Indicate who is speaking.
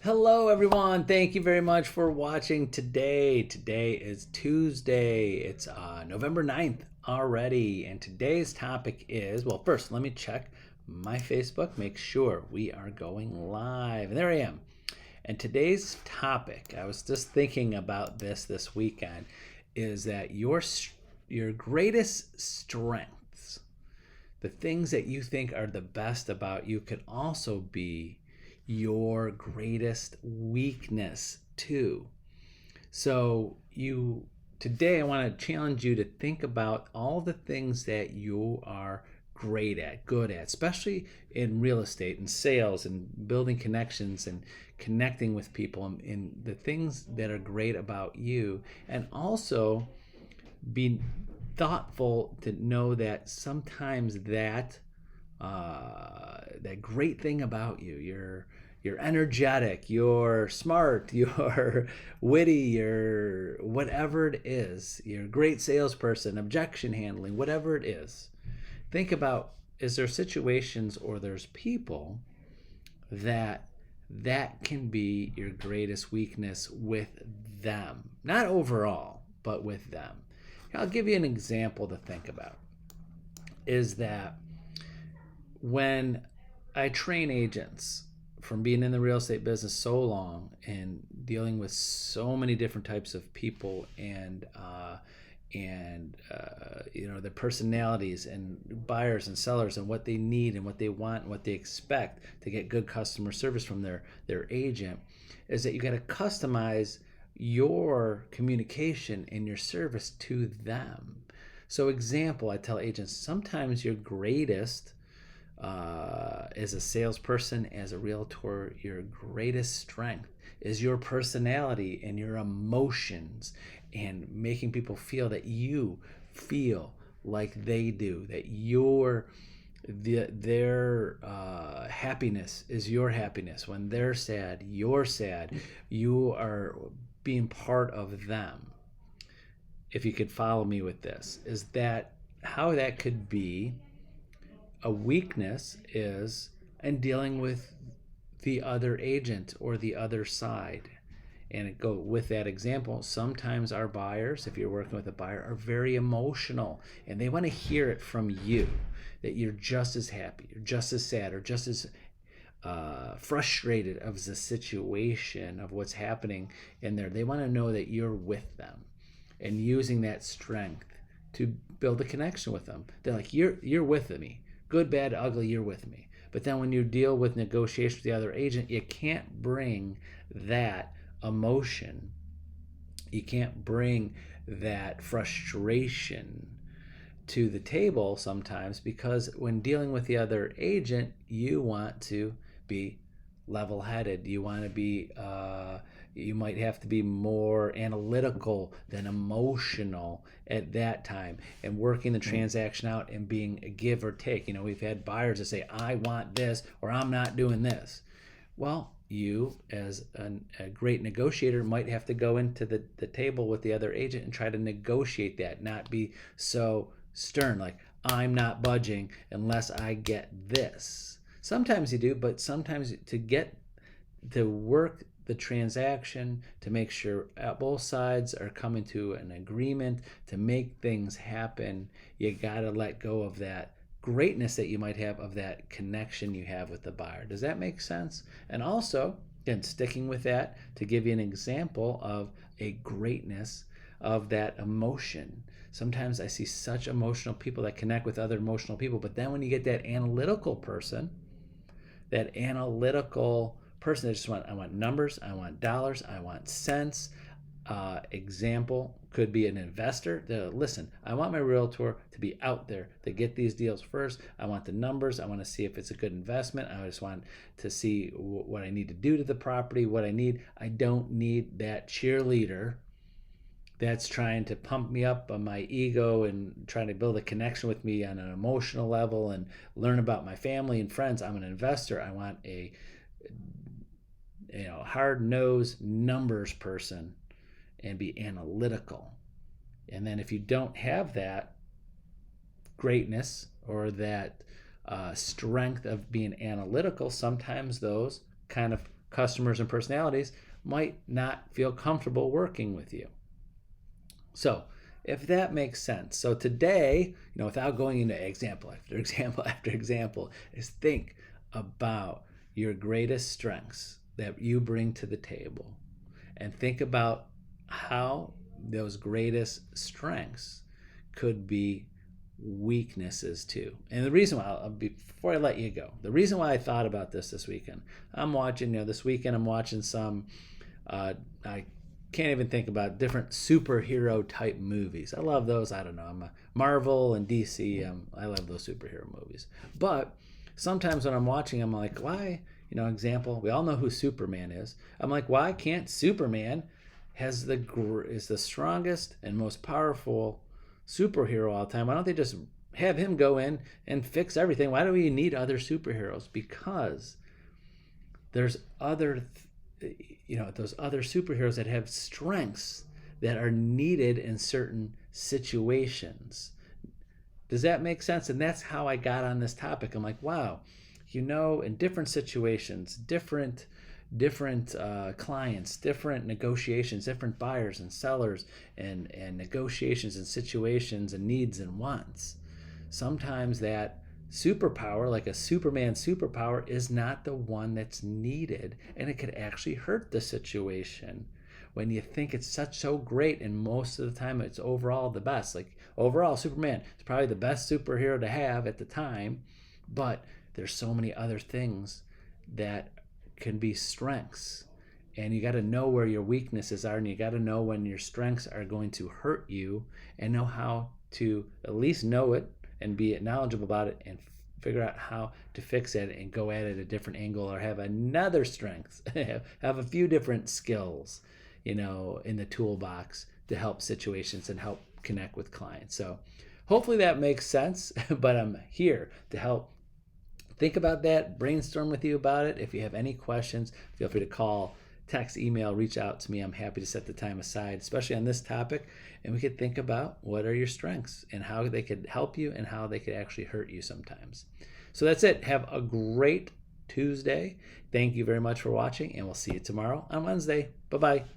Speaker 1: Hello, everyone. Thank you very much for watching today. Today is Tuesday. It's November 9th already. And today's topic is well, first, let me check my Facebook, make sure we are going live. And there I am. And today's topic, I was just thinking about this weekend, is that your greatest strengths, the things that you think are the best about you, could also be your greatest weakness too. So today I want to challenge you to think about all the things that you are great at, good at, especially in real estate and sales and building connections and connecting with people and the things that are great about you. And also be thoughtful to know that sometimes that great thing about you, you're energetic, you're smart, you're witty, you're whatever it is, you're a great salesperson, objection handling, whatever it is. Think about, is there situations or there's people that can be your greatest weakness with them, not overall, but with them. I'll give you an example to think about. Is that when I train agents, from being in the real estate business so long and dealing with so many different types of people and their personalities and buyers and sellers and what they need and what they want and what they expect to get good customer service from their agent, is that you got to customize your communication and your service to them. So example, I tell agents, sometimes your greatest as a salesperson, as a realtor, your greatest strength is your personality and your emotions and making people feel that you feel like they do, that their happiness is your happiness. When they're sad, you're sad. You are being part of them. If you could follow me with this, is that how that could be a weakness is in dealing with the other agent or the other side. And it go with that example, sometimes our buyers, if you're working with a buyer, are very emotional and they want to hear it from you, that you're just as happy or just as sad or just as frustrated of the situation of what's happening in there. They want to know that you're with them and using that strength to build a connection with them. They're like, you're with me. Good, bad, ugly, you're with me. But then when you deal with negotiation with the other agent, you can't bring that emotion. You can't bring that frustration to the table sometimes, because when dealing with the other agent, you want to be level-headed. You want to be you might have to be more analytical than emotional at that time, and working the transaction out and being a give or take. We've had buyers that say, I want this, or I'm not doing this. Well, you as a great negotiator might have to go into the table with the other agent and try to negotiate that, not be so stern, like, I'm not budging unless I get this. Sometimes you do, but sometimes to work the transaction, to make sure both sides are coming to an agreement, to make things happen, you got to let go of that greatness that you might have, of that connection you have with the buyer. Does that make sense? And also, again, sticking with that, to give you an example of a greatness of that emotion. Sometimes I see such emotional people that connect with other emotional people, but then when you get that analytical person that just I want numbers, I want dollars, I want cents. Example could be an investor. Listen, I want my realtor to be out there to get these deals first. I want the numbers. I want to see if it's a good investment. I just want to see what I need to do to the property, what I need. I don't need that cheerleader that's trying to pump me up on my ego and trying to build a connection with me on an emotional level and learn about my family and friends. I'm an investor. I want a hard-nosed numbers person and be analytical. And then if you don't have that greatness or that strength of being analytical, sometimes those kind of customers and personalities might not feel comfortable working with you. So if that makes sense. So today, without going into example after example after example, is think about your greatest strengths that you bring to the table, and think about how those greatest strengths could be weaknesses too. And the reason why, before I let you go, the reason why I thought about this weekend, I'm watching, this weekend I'm watching some, I can't even think about different superhero type movies. I love those. I don't know. I'm a Marvel and DC. I love those superhero movies. But sometimes when I'm watching, I'm like, why? Example, we all know who Superman is. I'm like, why can't Superman is the strongest and most powerful superhero all the time? Why don't they just have him go in and fix everything? Why do we need other superheroes? Because there's those other superheroes that have strengths that are needed in certain situations. Does that make sense? And that's how I got on this topic. I'm like, wow, in different situations, different clients, different negotiations, different buyers and sellers, and negotiations and situations and needs and wants. Sometimes that superpower, like a Superman superpower, is not the one that's needed, and it could actually hurt the situation when you think it's so great, and most of the time it's overall the best. Like overall, Superman is probably the best superhero to have at the time, but there's so many other things that can be strengths, and you got to know where your weaknesses are, and you got to know when your strengths are going to hurt you, and know how to at least know it and be knowledgeable about it, and figure out how to fix it and go at it a different angle, or have another strength, have a few different skills, in the toolbox to help situations and help connect with clients. So hopefully that makes sense, but I'm here to help think about that, brainstorm with you about it. If you have any questions, feel free to call, text, email, reach out to me. I'm happy to set the time aside, especially on this topic, and we could think about what are your strengths and how they could help you and how they could actually hurt you sometimes. So that's it. Have a great Tuesday. Thank you very much for watching, and we'll see you tomorrow on Wednesday. Bye-bye.